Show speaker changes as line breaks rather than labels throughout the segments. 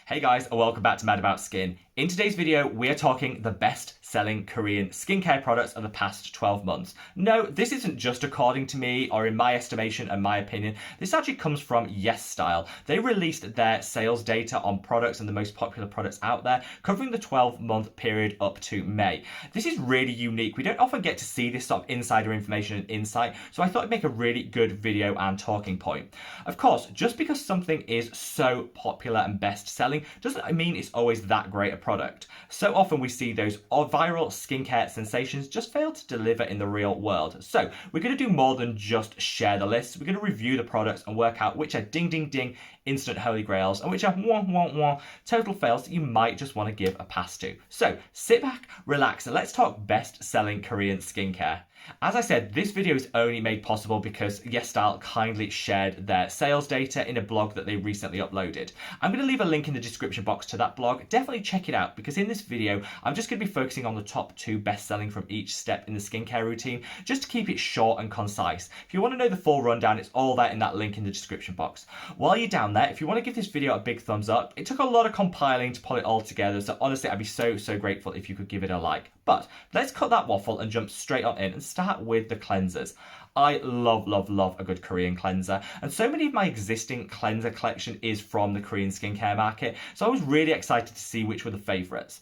Hey guys, and welcome back to Mad About Skin. In today's video, we are talking the best-selling Korean skincare products of the past 12 months. No, this isn't just according to me or in my estimation and my opinion. This actually comes from YesStyle. They released their sales data on products and the most popular products out there, covering the 12-month period up to May. This is really unique. We don't often get to see this sort of insider information and insight, so I thought it'd make a really good video and talking point. Of course, just because something is so popular and best-selling doesn't mean it's always that great a product. So often we see those viral skincare sensations just fail to deliver in the real world. So we're going to do more than just share the list. We're going to review the products and work out which are ding ding ding instant holy grails and which are wah wah wah total fails that you might just want to give a pass to. So sit back, relax, and let's talk best-selling Korean skincare. As I said, this video is only made possible because YesStyle kindly shared their sales data in a blog that they recently uploaded. I'm going to leave a link in the description box to that blog. Definitely check it out because in this video, I'm just going to be focusing on the top 2 best-selling from each step in the skincare routine, just to keep it short and concise. If you want to know the full rundown, it's all there in that link in the description box. While you're down there, if you want to give this video a big thumbs up, it took a lot of compiling to pull it all together, so honestly, I'd be so grateful if you could give it a like. But let's cut that waffle and jump straight on in and start with the cleansers. I love a good Korean cleanser, and so many of my existing cleanser collection is from the Korean skincare market, so I was really excited to see which were the favourites.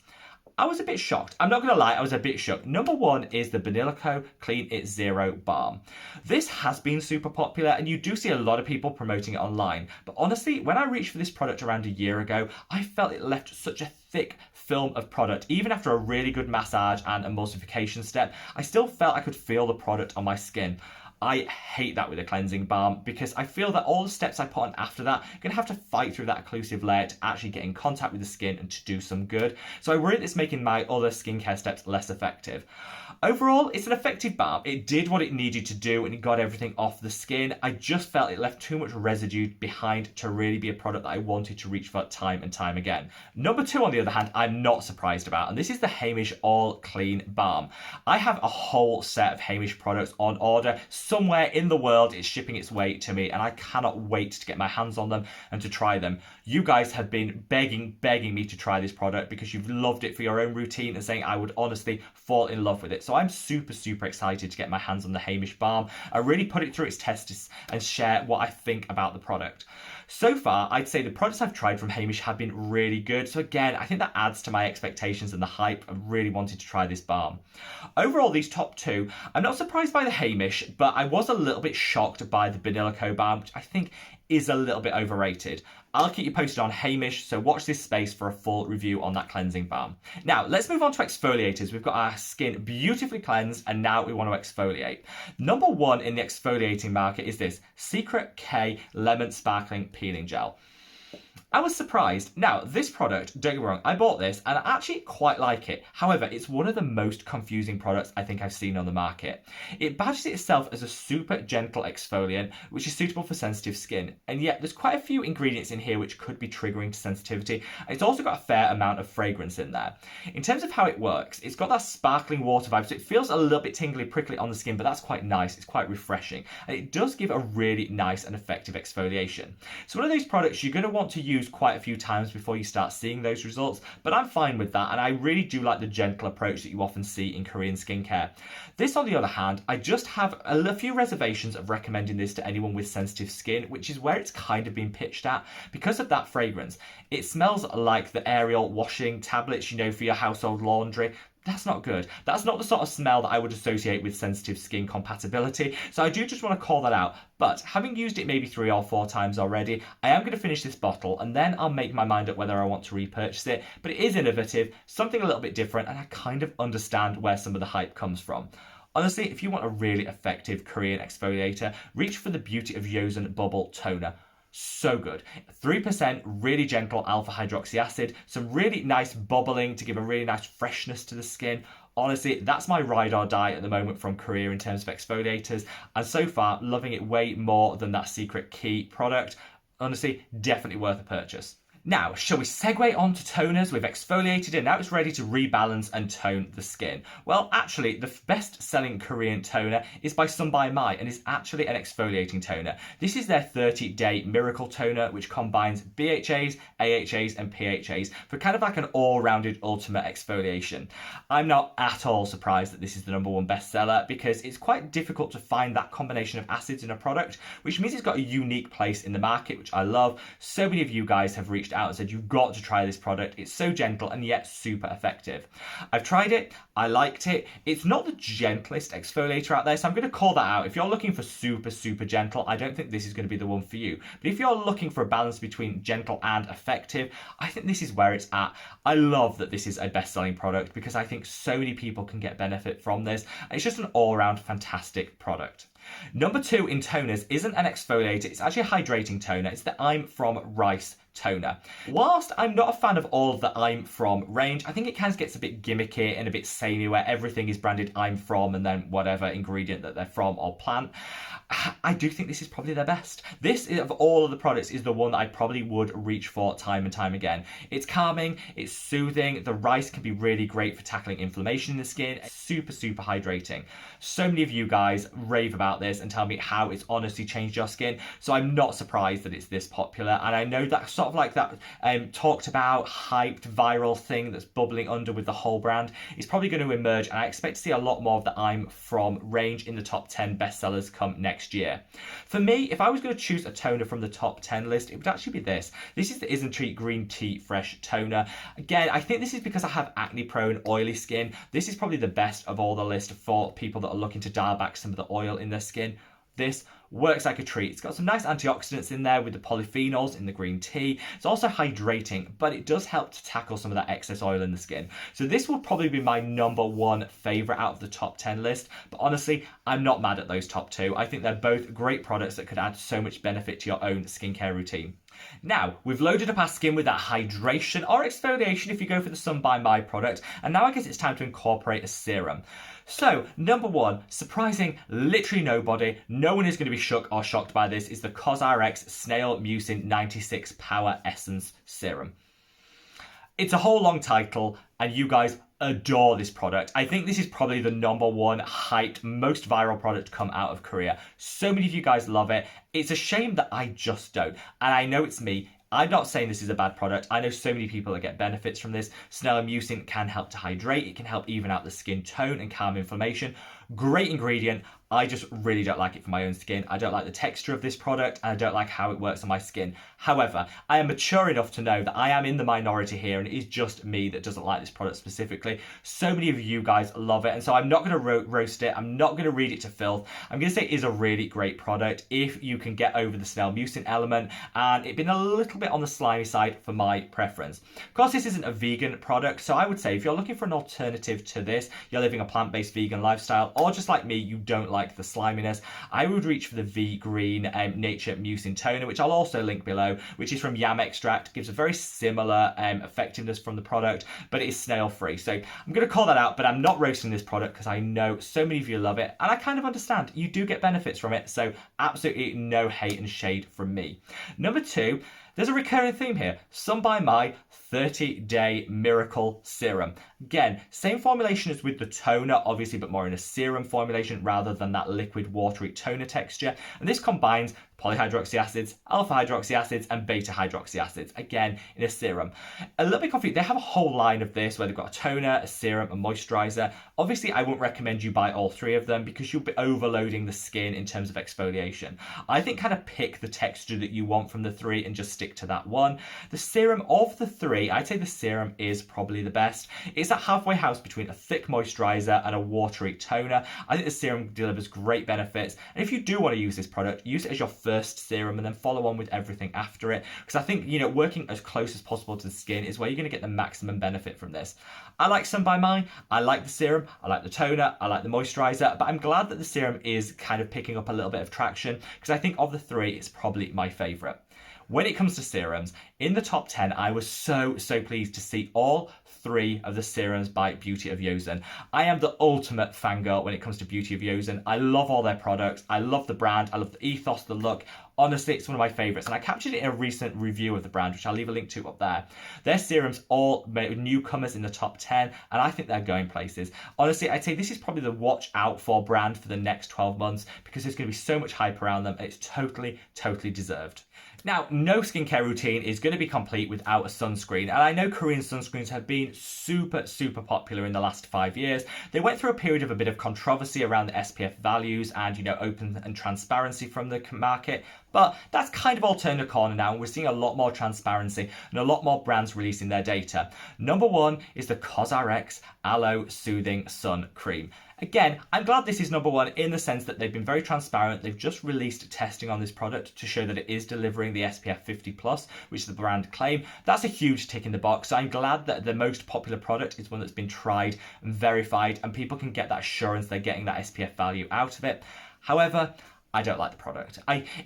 I was a bit shocked. I'm not going to lie, I was a bit shocked. Number 1 is the Banila Clean It Zero Balm. This has been super popular and you do see a lot of people promoting it online. But honestly, when I reached for this product around a year ago, I felt it left such a thick film of product. Even after a really good massage and emulsification step, I still felt I could feel the product on my skin. I hate that with a cleansing balm because I feel that all the steps I put on after that are going to have to fight through that occlusive layer to actually get in contact with the skin and to do some good. So I worry it's making my other skincare steps less effective. Overall, it's an effective balm. It did what it needed to do and it got everything off the skin. I just felt it left too much residue behind to really be a product that I wanted to reach for time and time again. Number 2, on the other hand, I'm not surprised about, and this is the Heimish All Clean Balm. I have a whole set of Heimish products on order. Somewhere in the world it's shipping its way to me and I cannot wait to get my hands on them and to try them. You guys have been begging me to try this product because you've loved it for your own routine and saying I would honestly fall in love with it. So I'm super excited to get my hands on the Heimish Balm. I really put it through its tests and share what I think about the product. So far, I'd say the products I've tried from Heimish have been really good. So again, I think that adds to my expectations and the hype of really wanting to try this balm. Overall, these top 2, I'm not surprised by the Heimish, but I was a little bit shocked by the Banila balm, which I think is a little bit overrated. I'll keep you posted on Heimish, so watch this space for a full review on that cleansing balm. Now, let's move on to exfoliators. We've got our skin beautifully cleansed, and now we want to exfoliate. Number 1 in the exfoliating market is this Secret K Lemon Sparkling Peeling Gel. I was surprised. Now, this product, don't get me wrong, I bought this and I actually quite like it. However, it's one of the most confusing products I think I've seen on the market. It badges itself as a super gentle exfoliant, which is suitable for sensitive skin. And yet, there's quite a few ingredients in here which could be triggering to sensitivity. And it's also got a fair amount of fragrance in there. In terms of how it works, it's got that sparkling water vibe, so it feels a little bit tingly, prickly on the skin, but that's quite nice. It's quite refreshing. And it does give a really nice and effective exfoliation. So one of those products you're going to want to use quite a few times before you start seeing those results, but I'm fine with that and I really do like the gentle approach that you often see in Korean skincare. This, on the other hand, I just have a few reservations of recommending this to anyone with sensitive skin, which is where it's kind of been pitched at because of that fragrance. It smells like the Ariel washing tablets, you know, for your household laundry. That's not good. That's not the sort of smell that I would associate with sensitive skin compatibility. So I do just want to call that out. But having used it maybe 3 or 4 times already, I am going to finish this bottle and then I'll make my mind up whether I want to repurchase it. But it is innovative, something a little bit different, and I kind of understand where some of the hype comes from. Honestly, if you want a really effective Korean exfoliator, reach for the Beauty of Yosen Bubble Toner. So good. 3% really gentle alpha hydroxy acid, some really nice bubbling to give a really nice freshness to the skin. Honestly, that's my ride or die at the moment from Korea in terms of exfoliators, and so far loving it way more than that Secret Key product. Honestly, definitely worth a purchase. Now, shall we segue on to toners? We've exfoliated it, now it's ready to rebalance and tone the skin. Well, actually, the best-selling Korean toner is by Sun by Mai and is actually an exfoliating toner. This is their 30-day miracle toner, which combines BHAs, AHAs, and PHAs for kind of like an all-rounded ultimate exfoliation. I'm not at all surprised that this is the #1 bestseller because it's quite difficult to find that combination of acids in a product, which means it's got a unique place in the market, which I love. So many of you guys have reached out and said you've got to try this product. It's so gentle and yet super effective. I've tried it, I liked it. It's not the gentlest exfoliator out there, so I'm going to call that out. If you're looking for super gentle, I don't think this is going to be the one for you. But if you're looking for a balance between gentle and effective, I think this is where it's at. I love that this is a best-selling product because I think so many people can get benefit from this. It's just an all-round fantastic product. #2 in toners isn't an exfoliator, it's actually a hydrating toner. It's the I'm From Rice toner. Whilst I'm not a fan of all of the I'm From range, I think it kind of gets a bit gimmicky and a bit samey where everything is branded I'm From and then whatever ingredient that they're from or plant. I do think this is probably their best. This, of all of the products, is the one that I probably would reach for time and time again. It's calming, it's soothing, the rice can be really great for tackling inflammation in the skin, it's super hydrating. So many of you guys rave about this and tell me how it's honestly changed your skin, so I'm not surprised that it's this popular, and I know that sort of like that talked about, hyped, viral thing that's bubbling under with the whole brand is probably going to emerge, and I expect to see a lot more of the I'm From range in the top 10 bestsellers come next year. For me, if I was going to choose a toner from the top 10 list, it would actually be this. This is the Isn't Green Tea Fresh Toner. Again, I think this is because I have acne-prone, oily skin. This is probably the best of all the list for people that are looking to dial back some of the oil in their skin. This works like a treat. It's got some nice antioxidants in there with the polyphenols in the green tea. It's also hydrating, but it does help to tackle some of that excess oil in the skin. So this will probably be my #1 favorite out of the top 10 list. But honestly, I'm not mad at those top two. I think they're both great products that could add so much benefit to your own skincare routine. Now, we've loaded up our skin with that hydration or exfoliation if you go for the Sun by Mai product, and now I guess it's time to incorporate a serum. So, #1, surprising literally nobody, no one is going to be shook or shocked by this, is the CosRx Snail Mucin 96 Power Essence Serum. It's a whole long title, and you guys adore this product. I think this is probably the #1 hyped, most viral product to come out of Korea. So many of you guys love it. It's a shame that I just don't. And I know it's me. I'm not saying this is a bad product. I know so many people that get benefits from this. Snail Mucin can help to hydrate. It can help even out the skin tone and calm inflammation. Great ingredient. I just really don't like it for my own skin. I don't like the texture of this product, and I don't like how it works on my skin. However, I am mature enough to know that I am in the minority here, and it is just me that doesn't like this product specifically. So many of you guys love it, and so I'm not going to roast it. I'm not going to read it to filth. I'm going to say it is a really great product if you can get over the Snail Mucin element, and it's been a little bit on the slimy side for my preference. Of course, this isn't a vegan product, so I would say if you're looking for an alternative to this, you're living a plant-based vegan lifestyle, or just like me, you don't like the sliminess, I would reach for the V-Green Nature Mucin Toner, which I'll also link below, which is from yam extract, gives a very similar effectiveness from the product, but it is snail-free. So I'm going to call that out, but I'm not roasting this product because I know so many of you love it, and I kind of understand. You do get benefits from it, so absolutely no hate and shade from me. #2, there's a recurring theme here. Sun by Mai 30-day Miracle Serum. Again, same formulation as with the toner, obviously, but more in a serum formulation rather than that liquid watery toner texture. And this combines polyhydroxy acids, alpha hydroxy acids, and beta hydroxy acids, again in a serum. A little bit confused. They have a whole line of this where they've got a toner, a serum, a moisturizer. Obviously, I wouldn't recommend you buy all three of them because you'll be overloading the skin in terms of exfoliation. I think kind of pick the texture that you want from the three and just stick to that one. The serum of the three, I'd say the serum is probably the best. It's that halfway house between a thick moisturizer and a watery toner. I think the serum delivers great benefits. And if you do want to use this product, use it as your first serum and then follow on with everything after it, because I think, you know, working as close as possible to the skin is where you're going to get the maximum benefit from this. I like Sun by Mai, I like the serum, I like the toner, I like the moisturizer, but I'm glad that the serum is kind of picking up a little bit of traction because I think of the three, it's probably my favorite. When it comes to serums, in the top 10, I was so pleased to see all three of the serums by Beauty of Yosun. I am the ultimate fangirl when it comes to Beauty of Yosun. I love all their products. I love the brand. I love the ethos, the look. Honestly, it's one of my favorites, and I captured it in a recent review of the brand, which I'll leave a link to up there. Their serums all made newcomers in the top 10, and I think they're going places. Honestly, I'd say this is probably the watch out for brand for the next 12 months because there's going to be so much hype around them, and it's totally, totally deserved. Now, no skincare routine is going to be complete without a sunscreen, and I know Korean sunscreens have been super popular in the last 5 years. They went through a period of a bit of controversy around the SPF values and, open and transparency from the market, but that's kind of all turned a corner now, and we're seeing a lot more transparency and a lot more brands releasing their data. Number one is the COSRX Aloe Soothing Sun Cream. Again, I'm glad this is number one in the sense that they've been very transparent. They've just released testing on this product to show that it is delivering the SPF 50+, which the brand claim. That's a huge tick in the box. So I'm glad that the most popular product is one that's been tried and verified, and people can get that assurance they're getting that SPF value out of it. However, I don't like the product.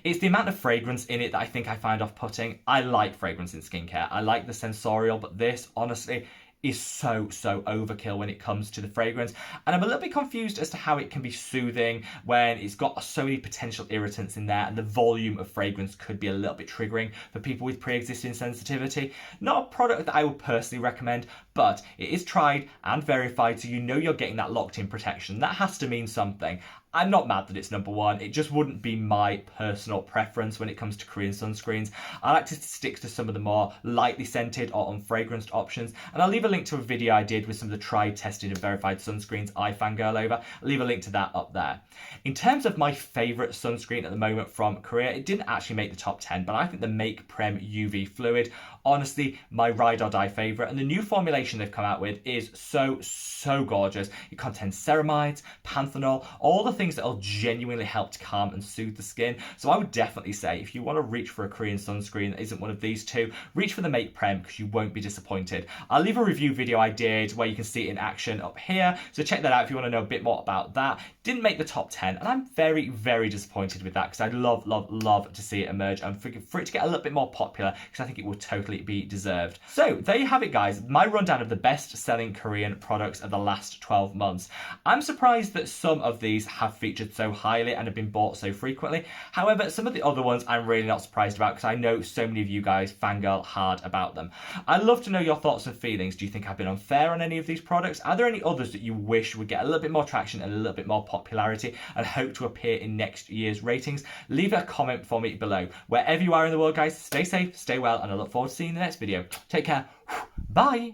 It's the amount of fragrance in it that I think I find off-putting. I like fragrance in skincare. I like the sensorial, but this, honestly, is so overkill when it comes to the fragrance, and I'm a little bit confused as to how it can be soothing when it's got so many potential irritants in there, and the volume of fragrance could be a little bit triggering for people with pre-existing sensitivity. Not a product that I would personally recommend, but it is tried and verified, so you're getting that locked-in protection. That has to mean something. I'm not mad that it's number one. It just wouldn't be my personal preference when it comes to Korean sunscreens. I like to stick to some of the more lightly scented or unfragranced options, and I'll leave a link to a video I did with some of the tried, tested and verified sunscreens I fangirl over. I'll leave a link to that up there. In terms of my favourite sunscreen at the moment from Korea, it didn't actually make the top 10, but I think the Make Prem UV Fluid, honestly, my ride or die favourite, and the new formulation they've come out with is so gorgeous. It contains ceramides, panthenol, all the things that will genuinely help to calm and soothe the skin. So I would definitely say if you want to reach for a Korean sunscreen that isn't one of these two, reach for the Make Prem because you won't be disappointed. I'll leave a review video I did where you can see it in action up here, so check that out if you want to know a bit more about that. Didn't make the top 10, and I'm very disappointed with that because I'd love to see it emerge and for it to get a little bit more popular because I think it would totally be deserved. So there you have it, guys, my rundown of the best selling Korean products of the last 12 months. I'm surprised that some of these have featured so highly and have been bought so frequently. However, some of the other ones I'm really not surprised about because I know so many of you guys fangirl hard about them. I'd love to know your thoughts and feelings. Do you think I've been unfair on any of these products? Are there any others that you wish would get a little bit more traction and a little bit more popularity and hope to appear in next year's ratings? Leave a comment for me below. Wherever you are in the world, guys, stay safe, stay well, and I look forward to seeing you in the next video. Take care. Bye.